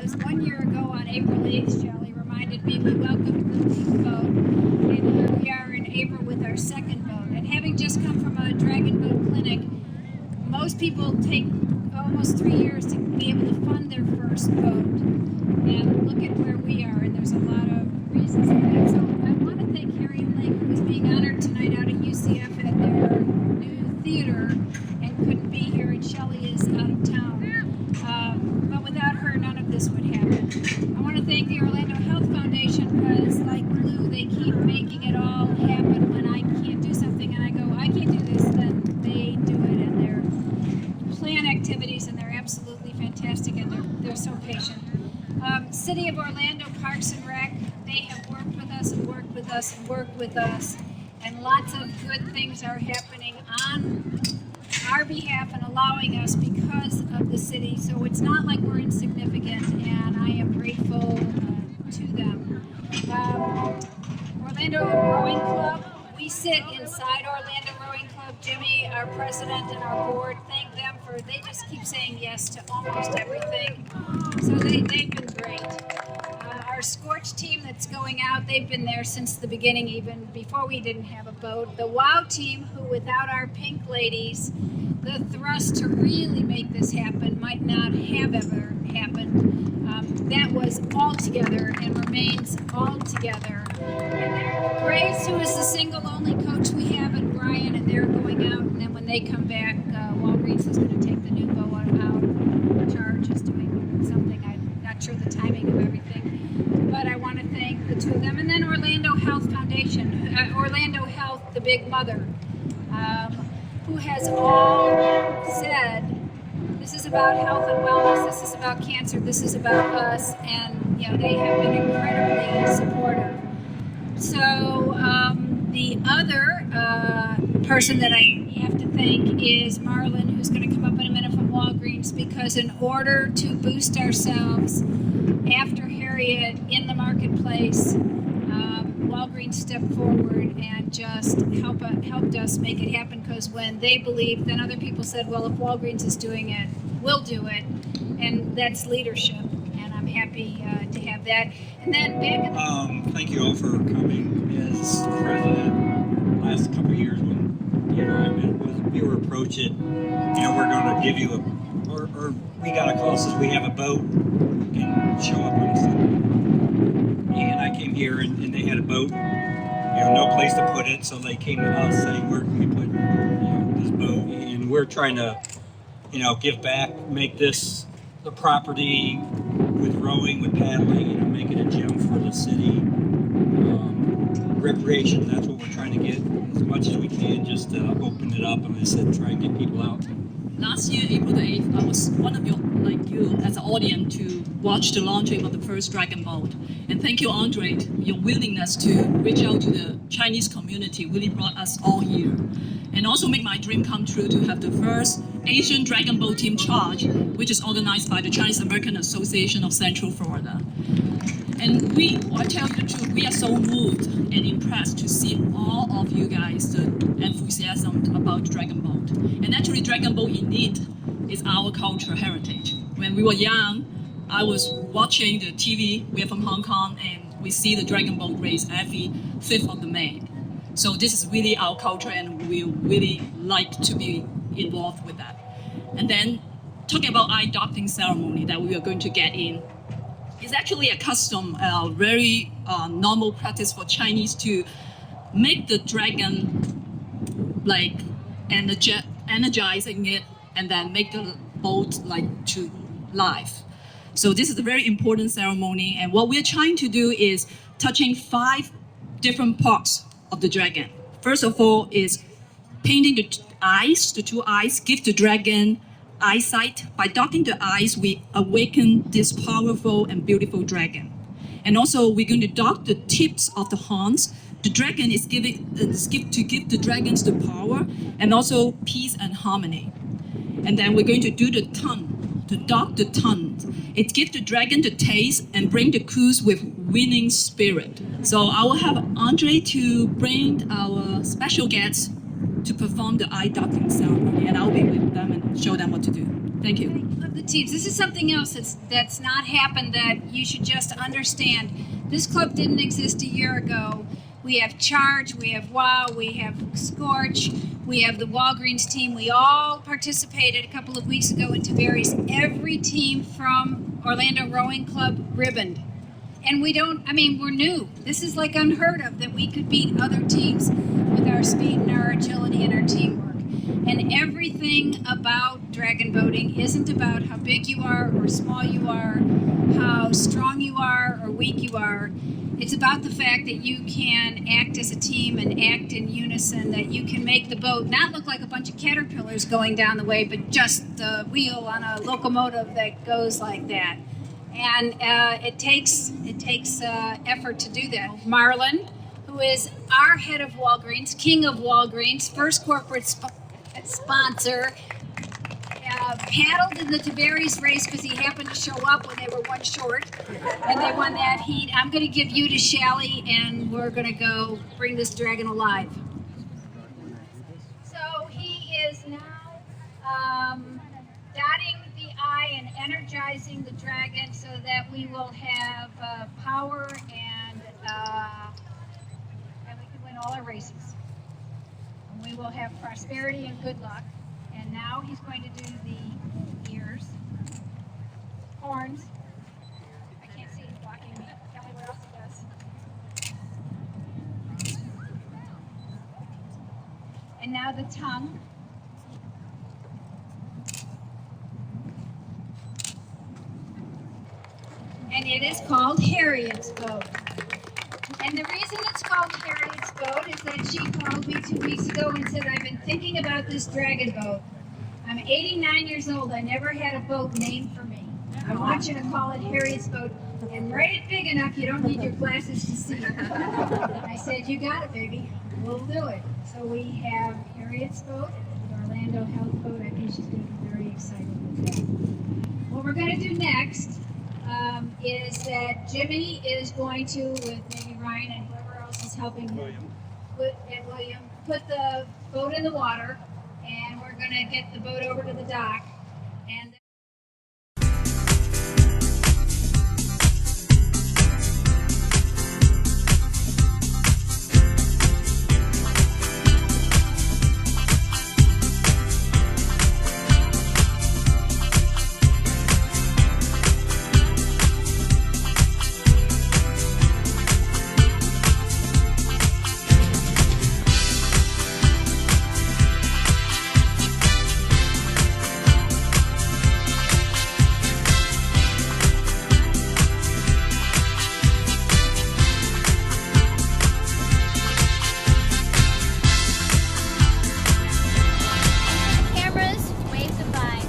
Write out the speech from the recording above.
was 1 year ago on April 8th, Shelley reminded me we welcomed the big boat, and here we are in April with our second boat. And having just come from a dragon boat clinic, most people take almost 3 years to be able to fund their first boat. And look at where we are, and there's a lot of reasons for that. So I want to thank Harry and Lake, who is being honored tonight out at UCF at their new theater and couldn't be here, and Shelley is out of town. But without her, none of this would happen. I want to thank the Orlando Health Foundation because, like glue, they keep making it all happen. When I can't do something and I go, I can't do this, then they do it, and they're plan activities, and they're absolutely fantastic, and they're so patient. City of Orlando Parks and Rec, they have worked with us and worked with us and worked with us, and lots of good things are happening on our behalf and allowing us because of the city. So it's not like we're insignificant, and I am grateful to them. Orlando Rowing Club, we sit inside Orlando Rowing Club. Jimmy, our president, and our board, thank them for, they just keep saying yes to almost everything. So they've been great. Our Scorch team that's going out, they've been there since the beginning, even before we didn't have a boat. The WOW team, who without our pink ladies, the thrust to really make this happen might not have ever happened. That was all together and remains all together. And Grace, who is the single only coach we have, and Brian, and they're going out, and then when they come back, Walgreens is going to take the new boat out. C.H.A.R.G.E is doing something, I'm not sure the timing of everything, but I want to thank the two of them. And then Orlando Health Foundation, Orlando Health, the big mother, who has all said, this is about health and wellness, this is about cancer, this is about us, and they have been incredibly supportive. So the other person that I have to thank is Marlon, who's going to come up in a minute from Walgreens, because in order to boost ourselves after Harriet in the marketplace, Walgreens stepped forward and just helped us make it happen, because when they believed, then other people said, well, if Walgreens is doing it, we'll do it, and that's leadership, and I'm happy to have that. And then back at the thank you all for coming. As president, last couple of years when I met with you, were approached it, we're going to give you or we got a call that says we have a boat and show up on Sunday. And I came here and they had a boat, no place to put it, so they came to us saying, where can we put this boat? And we're trying to give back, make this the property with rowing, with paddling, make it a gem for the city. Recreation, that's what we're trying to get as much as we can, just to open it up, and I said, try and get people out. Last year, April the 8th, I was one of you as an audience to watch the launching of the first Dragon boat. And thank you, Andre, your willingness to reach out to the Chinese community really brought us all here. And also make my dream come true to have the first Asian Dragon boat team charge, which is organized by the Chinese American Association of Central Florida. And I tell you the truth, we are so moved and impressed to see all of you guys, the enthusiasm about Dragon boat. And actually, Dragon boat indeed is our cultural heritage. When we were young, I was watching the TV. We are from Hong Kong, and we see the Dragon boat race every 5th of May. So this is really our culture, and we really like to be involved with that. And then talking about eye docking ceremony that we are going to get in, it's actually a custom, very normal practice for Chinese to make the dragon energizing it, and then make the boat to life. So this is a very important ceremony, and what we're trying to do is touching 5 different parts of the dragon. First of all is painting the eyes, the 2 eyes, give the dragon eyesight. By docking the eyes, we awaken this powerful and beautiful dragon. And also, we're going to dock the tips of the horns. The dragon is to give the dragons the power and also peace and harmony. And then we're going to do the tongue, to dock the tongue. It gives the dragon the taste and bring the cruise with winning spirit. So I will have Andre to bring our special guest, to perform the eye docking ceremony, and I'll be with them and show them what to do. Thank you. Of the teams. This is something else that's not happened that you should just understand. This club didn't exist a year ago. We have C.H.A.R.G.E, we have WOW, we have Scorch, we have the Walgreens team. We all participated a couple of weeks ago in Tavares. Every team from Orlando Rowing Club ribboned. And we're new. This is like unheard of that we could beat other teams with our speed and our agility and our teamwork. And everything about dragon boating isn't about how big you are or small you are, how strong you are or weak you are. It's about the fact that you can act as a team and act in unison, that you can make the boat not look like a bunch of caterpillars going down the way, but just the wheel on a locomotive that goes like that. And it takes effort to do that. Marlon, who is our head of Walgreens, king of Walgreens, first corporate sponsor, paddled in the Tavares race because he happened to show up when they were one short, and they won that heat. I'm going to give you to Shally, and we're going to go bring this dragon alive. So he is now dotting the I and energizing the dragon so that we will have power and we can win all our races. And we will have prosperity and good luck. And now he's going to do the ears, horns. I can't see, he's blocking me. Tell me what else he does. And now the tongue. And it is called Harriet's boat. And the reason it's called Harriet's boat is that she called me 2 weeks ago and said, I've been thinking about this dragon boat. I'm 89 years old. I never had a boat named for me. I want you to call it Harriet's boat and write it big enough you don't need your glasses to see it. I said, you got it, baby. We'll do it. So we have Harriet's boat, the Orlando Health boat. I think she's going to be very excited with that. What we're going to do next is that Jimmy is going to, with maybe Ryan and whoever else is helping him, William, put the boat in the water, and we're going to get the boat over to the dock. And Cameras, wave goodbye.